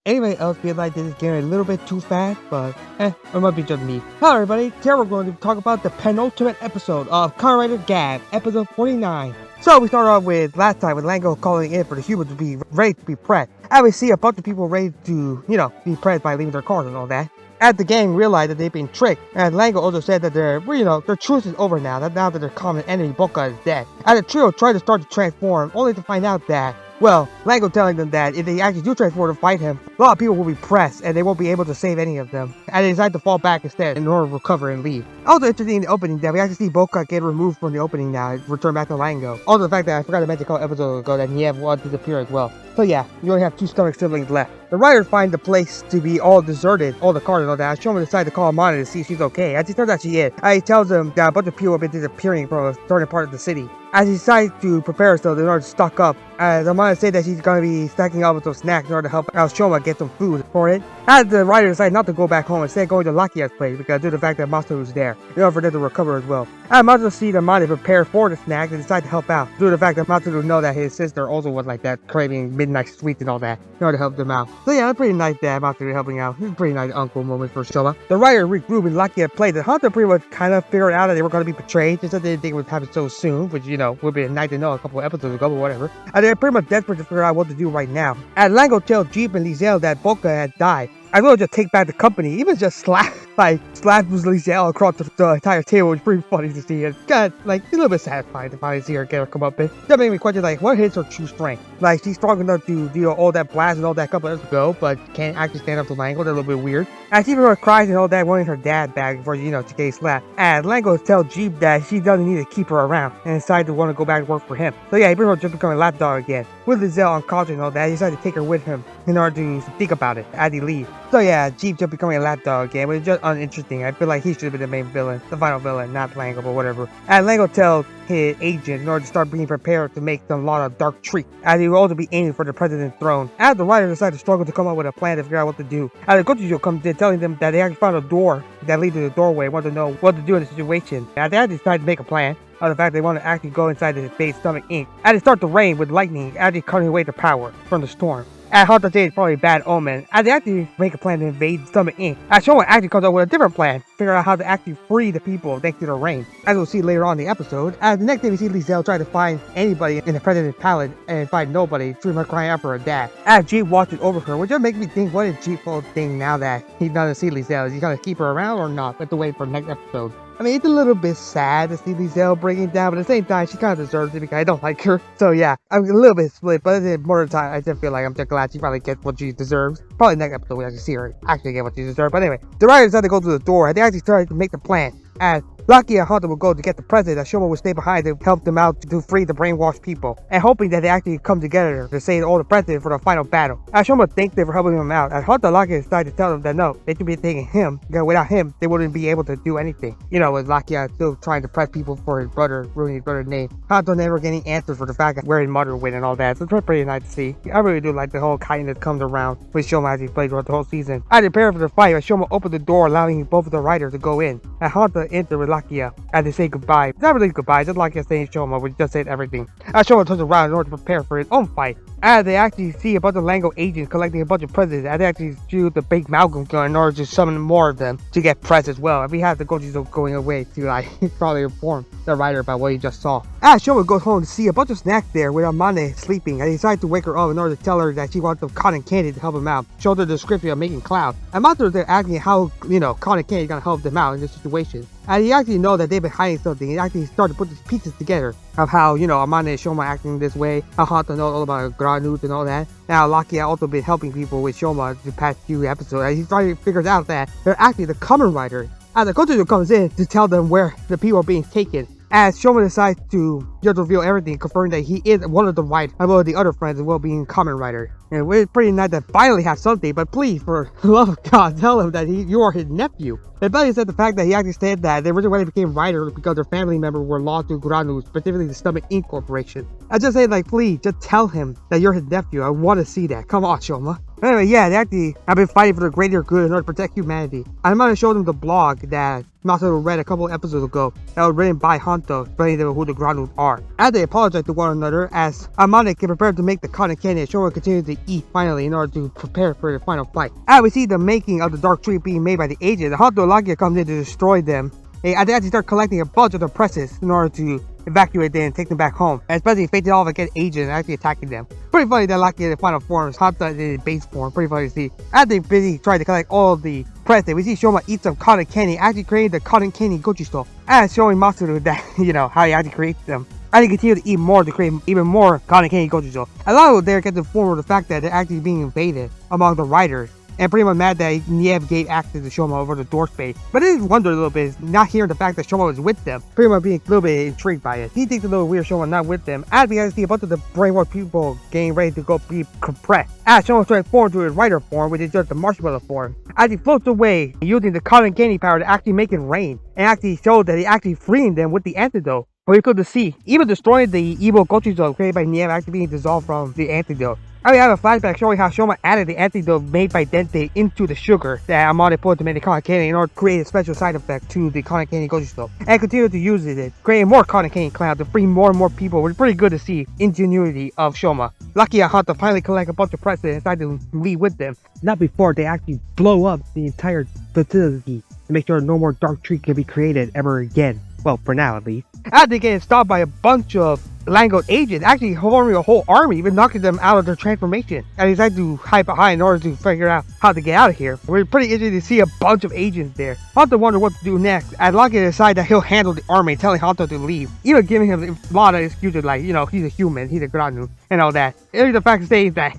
Anybody else feel like this is getting a little bit too fast, but it might be just me. Hello everybody, today we're going to talk about the penultimate episode of Kamen Gavv, episode 49. So we start off with last time with Lango calling in for the humans to be ready to be pressed. And we see a bunch of people ready to, be pressed by leaving their cars and all that. As the gang realized that they've been tricked, and Lango also said that their truce is over now that their common enemy Boka is dead. And the trio tried to start to transform, only to find out that, well, Lango telling them that if they actually do transform to fight him, a lot of people will be pressed and they won't be able to save any of them. And they decide to fall back instead in order to recover and leave. Also interesting in the opening that we actually see Boka get removed from the opening now and return back to Lango. Also the fact that I forgot to mention a couple episodes ago that he had one disappear as well. So yeah, you only have two stomach siblings left. The writers find the place to be all deserted, all the cars and all that. Shoma decides to call Amane to see if she's okay. As he turns out she is. He tells them that a bunch of people have been disappearing from a certain part of the city. As he decides to prepare herself in order to stock up, as Amane said that she's going to be stacking up with some snacks in order to help out Shoma get some food for it. As the writer decided not to go back home, instead going to Lakia's place because due to the fact that Masaru's there, in order for them to recover as well. And Masaru sees Amane prepare for the snacks and decide to help out, due to the fact that Masaru knows that his sister also was like that, craving midnight sweets and all that, in order to help them out. So yeah, it's pretty nice that Masaru helping out. It's a pretty nice uncle moment for Shoma. The writer regrouped in Lakia place, and Hunter pretty much kind of figured out that they were going to be betrayed, just that they didn't think it would happen so soon, which, would be nice to know a couple of episodes ago, but whatever. And they're pretty much desperate to figure out what to do right now. And Lango tells Jeep and Lizelle that Boka had died. I will just take back the company, even just slap Lizelle across the entire table, which is pretty funny to see. It's kind of, a little bit satisfying to finally see her get her come up in. That made me question, what is her true strength? She's strong enough to deal all that blast and all that a couple episodes ago, but can't actually stand up to Lango. That's a little bit weird. And she even her cries and all that, wanting her dad back before, she gets slapped. And Lango tells Jeep that she doesn't need to keep her around, and decided to want to go back to work for him. So yeah, he pretty much just becoming a lapdog again. With Lizelle unconscious and all that, he decided to take her with him in order to think about it as he leaves. So yeah, Jeep just becoming a lapdog again, but it's just uninteresting. I feel like he should have been the main villain, the final villain, not Lango, but whatever. And Lango tells his agent in order to start being prepared to make some lot of dark treats, as he will also be aiming for the president's throne. As the writer decided to struggle to come up with a plan to figure out what to do, as the Gochujo comes in telling them that they actually found a door that leads to the doorway, want to know what to do in the situation. As they actually decide to make a plan, of the fact they want to actually go inside the base stomach ink, as it starts to rain with lightning, as they cutting away the power from the storm. And Hunter says it's probably a bad omen, as they actually make a plan to invade Stomach Inc. As Shoma actually comes up with a different plan, figure out how to actually free the people thanks to the rain, as we'll see later on in the episode. As the next day we see Lizelle try to find anybody in the president's palace and find nobody, through her crying out for her dad. As Jeep watches over her, which just makes me think, what is Jeep's whole thing now that he's not to see Lizelle? Is he gonna keep her around or not? We have to wait for the next episode. I mean, it's a little bit sad to see Lizelle breaking down, but at the same time, she kind of deserves it because I don't like her. So yeah, I'm a little bit split, but more of the time, I just feel like I'm just glad she probably gets what she deserves. Probably next episode we actually see her actually get what she deserves. But anyway, the writers decided to go to the door, and they actually started to make the plan. As Lucky and Hunter will go to get the president, as Shoma will stay behind to help them out to free the brainwashed people, and hoping that they actually come together to save all the president for the final battle. As Shoma thanks them for helping them out, as Hunter and Lucky decide to tell them that no, they should be taking him, because without him, they wouldn't be able to do anything. With Lucky still trying to press people for his brother, ruining his brother's name. Hunter never getting answers for the fact that where his mother went and all that, so it's pretty nice to see. I really do like the whole kindness comes around with Shoma as he plays throughout the whole season. As they prepare for the fight, as Shoma opened the door, allowing both of the writers to go in, and Hunter entered with Lakia as they say goodbye. It's not really goodbye, just like saying Shoma, which just said everything. As Shoma turns around in order to prepare for his own fight. As they actually see a bunch of Lango agents collecting a bunch of presents, as they actually shoot the big Malcolm gun in order to summon more of them to get press as well. And we have the Gochujo going away to probably inform the writer about what he just saw. As Shoma goes home to see a bunch of snacks there with Amane sleeping, and he decides to wake her up in order to tell her that she wants some cotton candy to help him out. Show the description of making clouds. And Masaru they're asking how, cotton candy is gonna help them out in this situation. And he actually knows that they've been hiding something. He actually started to put these pieces together of how, Amane and Shoma acting this way, how Hunter knows all about Granudes and all that. Now, Lucky has also been helping people with Shoma the past few episodes, and he finally figures out that they're actually the Kamen Rider. And the Gochujo comes in to tell them where the people are being taken. As Shoma decides to just reveal everything, confirming that he is one of the right, and one of the other friends as well being Kamen Rider. And it's pretty nice to finally have something, but please, for the love of God, tell him that you are his nephew. And Betty said the fact that he actually said that they originally became writers because their family members were lost to Guranu, specifically the Stomach Inc. Corporation. I just say, please, just tell him that you're his nephew. I want to see that. Come on, Shoma. Anyway, yeah, they actually have been fighting for the greater good in order to protect humanity. I'm going to show them the blog that Masaru read a couple episodes ago that was written by Hanto, explaining to them who the Groundlings are. As they apologize to one another, as Amane get prepared to make the cotton candy, and Shoma continues to eat finally in order to prepare for the final fight. As we see the making of the dark tree being made by the agent, Hanto and Lakia comes in to destroy them. And they actually start collecting a bunch of the presses in order to evacuate them and take them back home, especially facing off against agents and actually attacking them. Pretty funny that Lakia in the final form is Hanto in his base form. Pretty funny to see. As they busy trying to collect all of the presses, we see Shoma eat some cotton candy, actually creating the cotton candy gochisto, as showing Masaru that, how he actually creates them. And he continues to eat more to create even more cotton candy gochisto. A lot of it there gets informed of the fact that they're actually being invaded among the riders. And pretty much mad that Niev gave access to Shoma over the door space. But it is wonder a little bit, not hearing the fact that Shoma was with them. Pretty much being a little bit intrigued by it. He thinks a little weird Shoma not with them, as we see a bunch of the brainwashed people getting ready to go be compressed. As Shoma transforms to his rider form, which is just the marshmallow form. As he floats away, using the cotton candy power to actually make it rain. And actually shows that he actually freeing them with the antidote. But you could see, even destroying the evil Gochizo created by Niev actually being dissolved from the antidote. I have a flashback showing how Shoma added the antidote made by Dente into the sugar that Amane put to make the cotton candy in order to create a special side effect to the cotton candy gochisto, and continued to use it, creating more cotton candy clouds to free more and more people. It's pretty good to see ingenuity of Shoma. Lucky Hanto finally collect a bunch of presses and decide to leave with them, not before they actually blow up the entire facility to make sure no more dark tree can be created ever again. Well, for now at least. After they get stopped by a bunch of Lango agents, actually forming a whole army, even knocking them out of their transformation. And he decided to hide behind in order to figure out how to get out of here. We're pretty interested to see a bunch of agents there. Hanto wonder what to do next, and Lakia decides that he'll handle the army, telling Hanto to leave. Even giving him a lot of excuses like, he's a human, he's a Granu, and all that. It's the fact to say that,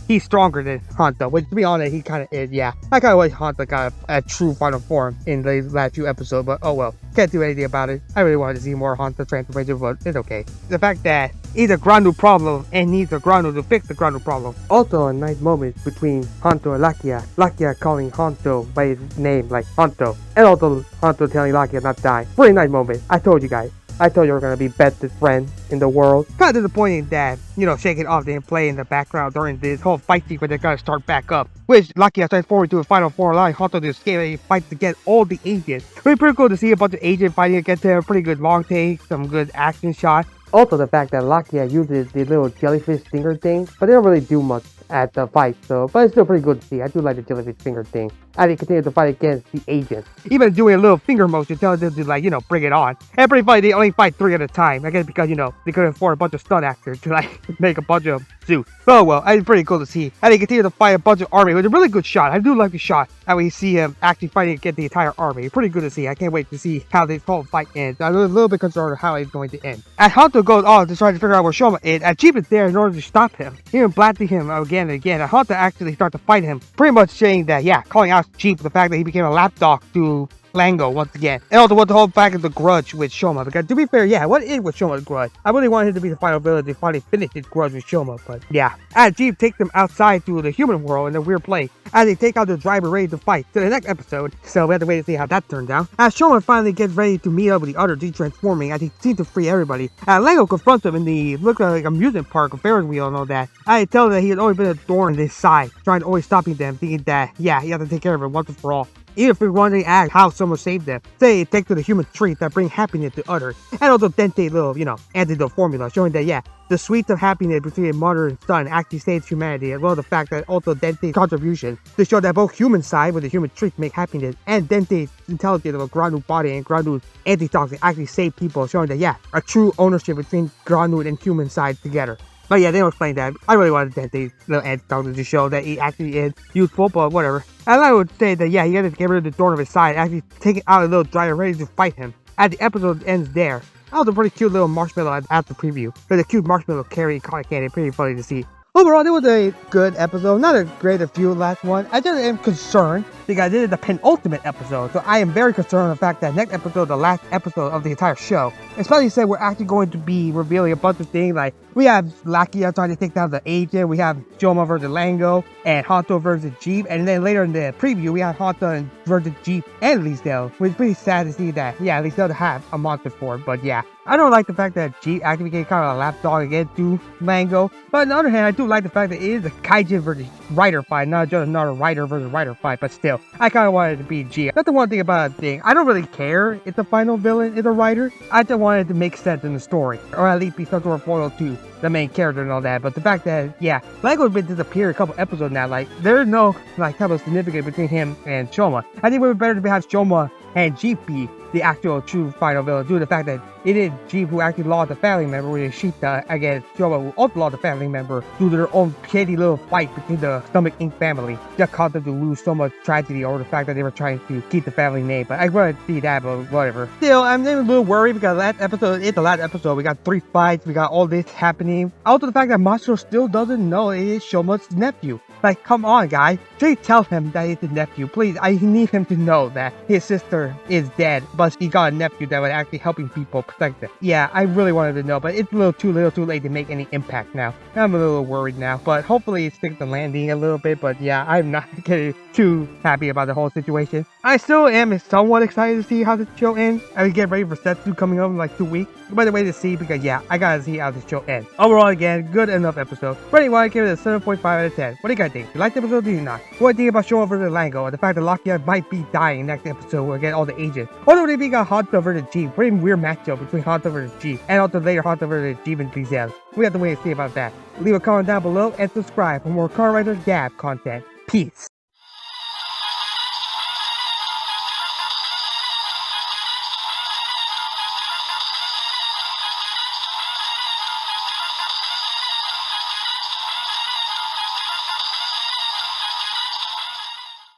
he's stronger than Hanto, which to be honest, he kind of is, yeah. I kind of wish Hanto got a true final form in the last few episodes, but oh well. Can't do anything about it. I really wanted to see more Hanto transformation, but it's okay. The fact that he's a Grandu problem and needs a Grandu to fix the Grandu problem. Also a nice moment between Hanto and Lakia. Lakia calling Hanto by his name like Hanto. And also Hanto telling Lakia not to die. Pretty nice moment. I told you guys. I told you we're gonna be best friends in the world. Kind of disappointing that, Shaking Off didn't play in the background during this whole fight sequence. They're gonna start back up. Which Lakia transformed to a final form, allowing Hanto to escape and fight to get all the agents. Pretty cool to see a bunch of agents fighting against them. Pretty good long takes, some good action shots. Also the fact that Lakia uses the little jellyfish stinger thing, but they don't really do much at the fight, but it's still pretty good to see. I do like the jellyfish finger thing. As he continues to fight against the agents. Even doing a little finger motion telling them to bring it on. And pretty funny, they only fight 3 at a time. I guess because, they couldn't afford a bunch of stunt actors to make a bunch of suits. Oh well, it's pretty cool to see. And he continues to fight a bunch of army. It was a really good shot. I do like the shot. And we see him actually fighting against the entire army. Pretty good to see. I can't wait to see how this whole fight ends. I'm a little bit concerned how it's going to end. As Hanto goes on to try to figure out where Shoma is, and Chief is there in order to stop him. Even blasting him again and again. And Hanto actually starts to fight him. Pretty much saying that, calling out Chief the fact that he became a lapdog to Lango once again. And also what the whole fact of the grudge with Shoma. Because to be fair, what is with Shoma's grudge? I really wanted him to be the final villain to finally finish his grudge with Shoma, but yeah. As Jeep takes them outside to the human world in a weird place. As they take out the driver ready to fight to the next episode. So we have to wait to see how that turns out. As Shoma finally gets ready to meet up with the other transforming as he seems to free everybody. Lango confronts him in the look like amusement park, a Ferris wheel and all that. I tell that he had always been a thorn in his side, trying to always stopping them, thinking that he has to take care of it once and for all. Even if we wondering ask how someone saved them. Say it takes to the human treats that bring happiness to others. And also Dente's little, antidote formula, showing that, the sweets of happiness between a mother and son actually saves humanity, as well as the fact that also Dente's contribution to show that both human side with the human treats make happiness, and Dente's intelligence of a Grandu body and Grandu's antitoxin actually save people, showing that, a true ownership between Grandu and human side together. But they don't explain that. I really wanted Dente's little antitoxin to show that he actually is useful, but whatever. And I would say that, he had to get rid of the thorn of his side, actually taking out a little dryer ready to fight him. As the episode ends there. That was a pretty cute little marshmallow after preview. There's a cute marshmallow carrying cotton candy, pretty funny to see. Overall, it was a good episode. Not a great as few last one. I just am concerned because this is the penultimate episode. So I am very concerned on the fact that next episode, the last episode of the entire show. Especially since we're actually going to be revealing a bunch of things like we have Lakia trying to take down the agent. We have Shoma versus Lango and Hanto versus Jeep. And then later in the preview, we have Hanto versus Jeep and Lisdale. Which is pretty sad to see that, Lisdale have a monster form. But I don't like the fact that G actually became kind of a lapdog again to Mango. But on the other hand, I do like the fact that it is a Kaijin versus writer fight, not just another writer versus writer fight. But still, I kind of wanted it to be G. That's the one thing about a thing. I don't really care if the final villain is a writer. I just wanted it to make sense in the story, or at least be some sort of foil to the main character and all that. But the fact that, yeah, Mango's been disappearing a couple episodes now. Like, there's no like type of significance between him and Shoma. I think it would be better to have Shoma and Jeep be the actual true final villain due to the fact that it is Jeep who actually lost a family member with Shita against Shoma who also lost a family member due to their own shady little fight between the Stomach Inc. family that caused them to lose so much tragedy over the fact that they were trying to keep the family name. But I wanted to see that, but whatever. Still, I'm a little worried because it's the last episode. We got 3 fights, we got all this happening. Also the fact that Masaru still doesn't know it is Shoma's nephew. Like, come on, guys. Please tell him that it's his nephew. Please, I need him to know that his sister is dead, but he got a nephew that was actually helping people protect them. Yeah, I really wanted to know, but it's a little too late to make any impact now. I'm a little worried now, but hopefully it sticks the landing a little bit. But yeah, I'm not getting too happy about the whole situation. I still am somewhat excited to see how the show ends. I will get ready for Setsu coming up in like 2 weeks. By the way to see, because yeah, I gotta see how the show ends. Overall, again, good enough episode. But anyway, I give it a 7.5 out of 10. What do you guys think? You like the episode or do you not? What do you think about Shoma versus Lango, or the fact that Lakia might be dying next episode will get all the agents? Also, what do you think about Hanto versus G? Pretty weird matchup between Hanto versus G, and also later Hanto versus G and Giselle. We have to wait and see about that. Leave a comment down below and subscribe for more Kamen Rider Gavv content. Peace.